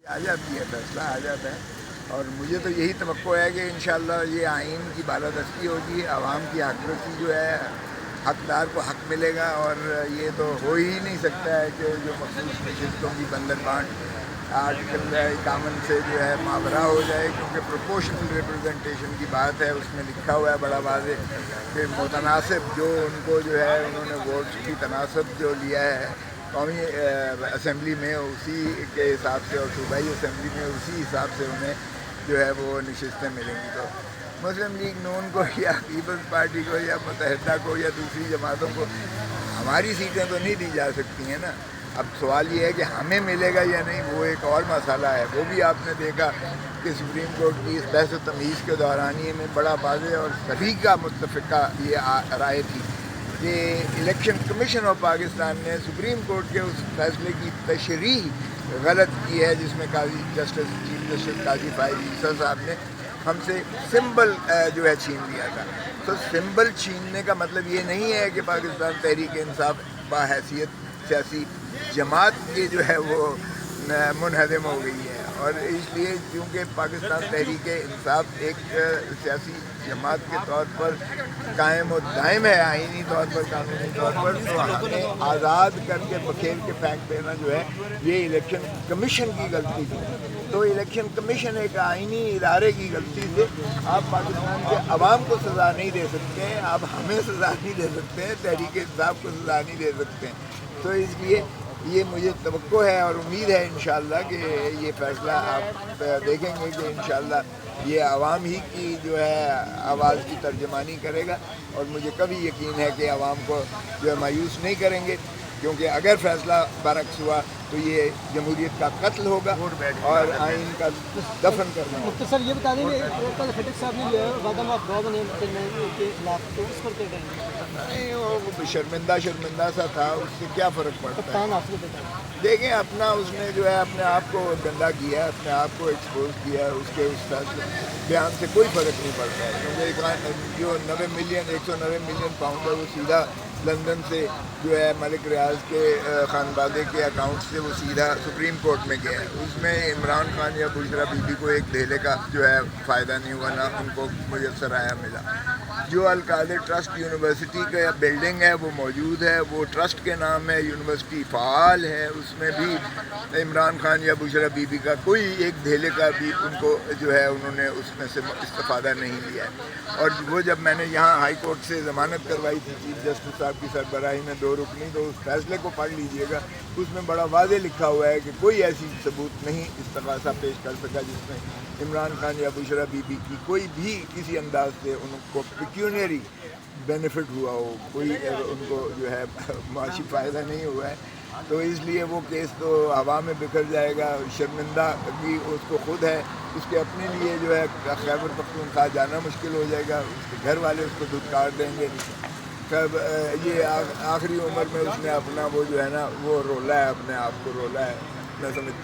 آ جاتی ہے، فیصلہ آ جاتا ہے، اور مجھے تو یہی توقع ہے کہ انشاءاللہ یہ آئین کی بالادستی ہوگی، عوام کی حق رسی جو ہے حقدار کو حق ملے گا، اور یہ تو ہو ہی نہیں سکتا ہے کہ جو مخصوص نشستوں کی بندر بانٹ آرٹیکل 51 سے جو ہے ماورا ہو جائے، کیونکہ پروپورشنل ریپرزنٹیشن کی بات ہے، اس میں لکھا ہوا ہے بڑا واضح کہ متناسب جو ان کو جو ہے انہوں نے ووٹس کی تناسب جو لیا ہے قومی اسمبلی میں اسی کے حساب سے، اور صوبائی اسمبلی میں اسی حساب سے انہیں جو ہے وہ نشستیں ملیں گی۔ تو مسلم لیگ نون کو یا پیپلز پارٹی کو یا متحدہ کو یا دوسری جماعتوں کو ہماری سیٹیں تو نہیں دی جا سکتی ہیں نا۔ اب سوال یہ ہے کہ ہمیں ملے گا یا نہیں، وہ ایک اور مسئلہ ہے۔ وہ بھی آپ نے دیکھا کہ سپریم کورٹ کی اس بحث و تمیز کے دورانیے میں بڑا واضح اور سبھی کا متفقہ یہ رائے تھی کہ الیکشن کمیشن آف پاکستان نے سپریم کورٹ کے اس فیصلے کی تشریح غلط کی ہے، جس میں چیف جسٹس قاضی فائز عیسیٰ صاحب نے ہم سے سمبل جو ہے چھین لیا تھا۔ تو سمبل چھیننے کا مطلب یہ نہیں ہے کہ پاکستان تحریک انصاف بحیثیت سیاسی جماعت کی جو ہے وہ منہدم ہو گئی ہے، اور اس لیے چونکہ پاکستان تحریک انصاف ایک سیاسی جماعت کے طور پر قائم و دائم ہے، آئینی طور پر، قانونی طور پر، تو ہمیں آزاد کر کے بکھیر کے پھینک دینا جو ہے یہ الیکشن کمیشن کی غلطی تھی۔ تو الیکشن کمیشن ایک آئینی ادارے کی غلطی سے آپ پاکستان کے عوام کو سزا نہیں دے سکتے ہیں، آپ ہمیں سزا نہیں دے سکتے ہیں، تحریک انصاف کو سزا نہیں دے سکتے ہیں۔ تو اس لیے یہ مجھے توقع ہے اور امید ہے انشاءاللہ کہ یہ فیصلہ آپ دیکھیں گے کہ انشاءاللہ یہ عوام ہی کی جو ہے آواز کی ترجمانی کرے گا، اور مجھے کبھی یقین ہے کہ عوام کو جو ہے مایوس نہیں کریں گے، کیونکہ اگر فیصلہ برعکس ہوا تو یہ جمہوریت کا قتل ہوگا اور آئین کا دفن کرنا ہوگا۔ مختصر یہ بتا دیں کہ کل خٹک صاحب نے وعدہ معاف دعا بنے کے خلاف، تو اس پر کیا کہیں گے؟ نہیں، وہ شرمندہ سا تھا، اس سے کیا فرق پڑتا ہے؟ کپتان آپ کو دیکھیں اپنا اس نے جو ہے اپنے آپ کو گندا کیا ہے، اپنے آپ کو ایکسپوز کیا ہے، اس کے اس فیصلے بیان سے کوئی فرق نہیں پڑتا ہے، کیونکہ جو 190 ملین پاؤنڈ ہے وہ سیدھا لندن سے جو ہے ملک ریاض کے خانوادے کے اکاؤنٹ سے وہ سیدھا سپریم کورٹ میں گیا ہے۔ اس میں عمران خان یا بشرا بی بی کو ایک دھیلے کا جو ہے فائدہ نہیں ہوا، نہ ان کو میسر آیا ملا۔ جو القادر ٹرسٹ یونیورسٹی کا بلڈنگ ہے وہ موجود ہے، وہ ٹرسٹ کے نام ہے، یونیورسٹی فعال ہے، اس میں بھی عمران خان یا بشرا بی بی کا کوئی ایک دھیلے کا بھی ان کو جو ہے انہوں نے اس میں سے استفادہ نہیں لیا ہے۔ اور وہ جب میں نے یہاں ہائی کورٹ سے ضمانت کروائی تھی چیف جسٹس صاحب کی سربراہی میں 2 رکنی، تو اس فیصلے کو پڑھ لیجئے گا، اس میں بڑا واضح لکھا ہوا ہے کہ کوئی ایسی ثبوت نہیں استغاثہ پیش کر سکا جس میں عمران خان یا بشرا بی بی کی کوئی بھی کسی انداز سے ان کو پیکیونری بینیفٹ ہوا ہو، کوئی ان کو جو ہے معاشی فائدہ نہیں ہوا ہے۔ تو اس لیے وہ کیس تو ہوا میں بکھر جائے گا، شرمندہ بھی اس کو خود ہے، اس کے اپنے لیے جو ہے خیبر پختونخوا جانا مشکل ہو جائے گا، اس کے گھر والے اس کو دھتکار دیں گے۔ یہ آخری عمر میں اس نے اپنا وہ جو ہے نا وہ رولا ہے، اپنے آپ کو رولا ہے، میں سمجھتا ہوں۔